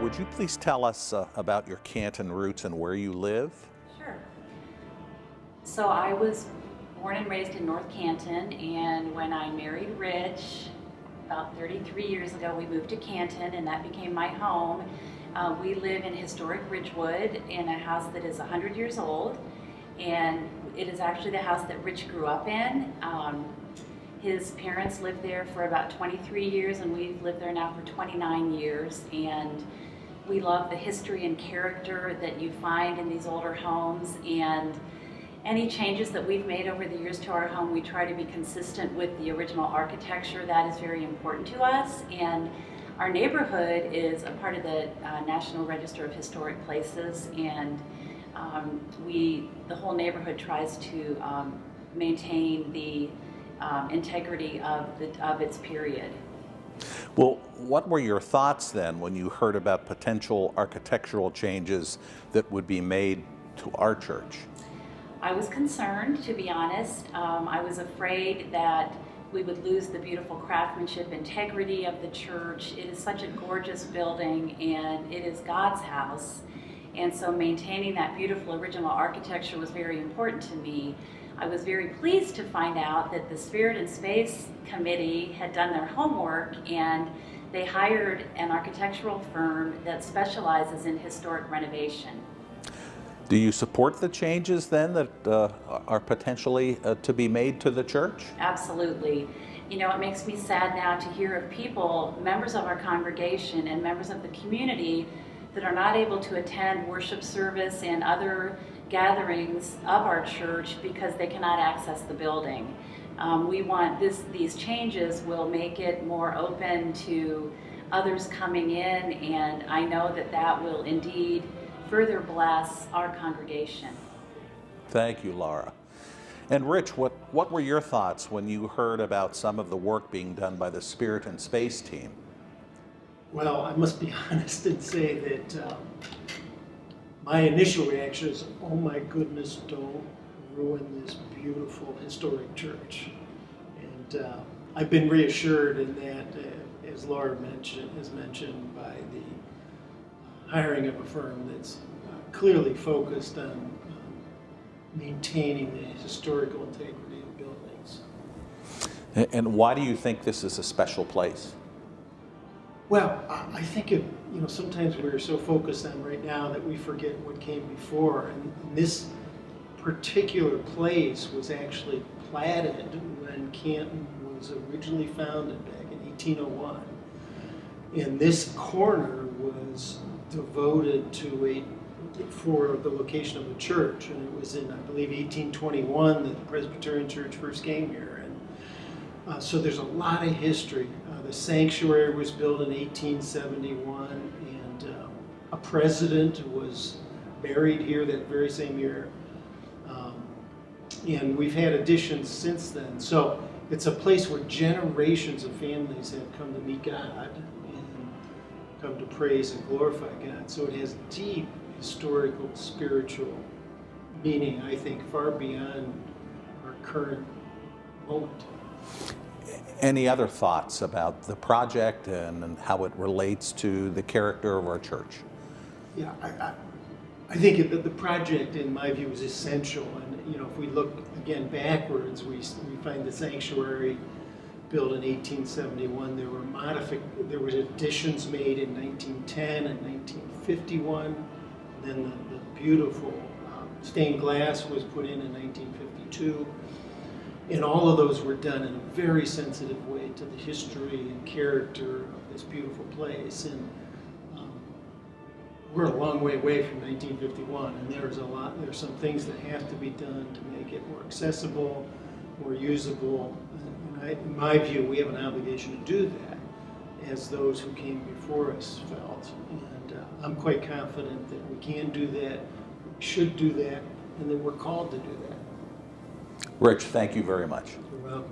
would you please tell us about your Canton roots and where you live? Sure. So I was born and raised in North Canton, and when I married Rich about 33 years ago, we moved to Canton, and that became my home. We live in historic Ridgewood in a house that is 100 years old, and it is actually the house that Rich grew up in. His parents lived there for about 23 years, and we've lived there now for 29 years. And we love the history and character that you find in these older homes. And any changes that we've made over the years to our home, we try to be consistent with the original architecture. That is very important to us. And our neighborhood is a part of the National Register of Historic Places. And the whole neighborhood tries to maintain the integrity of its period. Well, what were your thoughts then when you heard about potential architectural changes that would be made to our church? I was concerned, to be honest. I was afraid that we would lose the beautiful craftsmanship integrity of the church. It is such a gorgeous building, and it is God's house. And so maintaining that beautiful original architecture was very important to me. I was very pleased to find out that the Spirit and Space Committee had done their homework, and they hired an architectural firm that specializes in historic renovation. Do you support the changes then that are potentially to be made to the church? Absolutely. You know, it makes me sad now to hear of people, members of our congregation and members of the community, that are not able to attend worship service and other gatherings of our church because they cannot access the building. We want these changes will make it more open to others coming in, and I know that that will indeed further bless our congregation. Thank you, Laura. And Rich, what were your thoughts when you heard about some of the work being done by the Spirit and Space team? Well, I must be honest and say that my initial reaction is, oh my goodness, don't ruin this beautiful historic church. And I've been reassured in that, as Laura has mentioned, by the hiring of a firm that's clearly focused on maintaining the historical integrity of buildings. And why do you think this is a special place? Well, I think sometimes we're so focused on right now that we forget what came before. And this particular place was actually platted when Canton was originally founded back in 1801. And this corner was devoted for the location of the church. And it was in, I believe, 1821 that the Presbyterian church first came here. And so there's a lot of history. The sanctuary was built in 1871, and a president was buried here that very same year. And we've had additions since then. So it's a place where generations of families have come to meet God and come to praise and glorify God. So it has deep historical, spiritual meaning, I think, far beyond our current moment. Any other thoughts about the project and how it relates to the character of our church? Yeah, I think that the project, in my view, is essential. And if we look again backwards, we find the sanctuary built in 1871. There were additions made in 1910 and 1951. Then the beautiful stained glass was put in 1952. And all of those were done in a very sensitive way to the history and character of this beautiful place. And we're a long way away from 1951, and there's some things that have to be done to make it more accessible, more usable. And in my view, we have an obligation to do that, as those who came before us felt. And I'm quite confident that we can do that, we should do that, and that we're called to do that. Rich, thank you very much. You're welcome.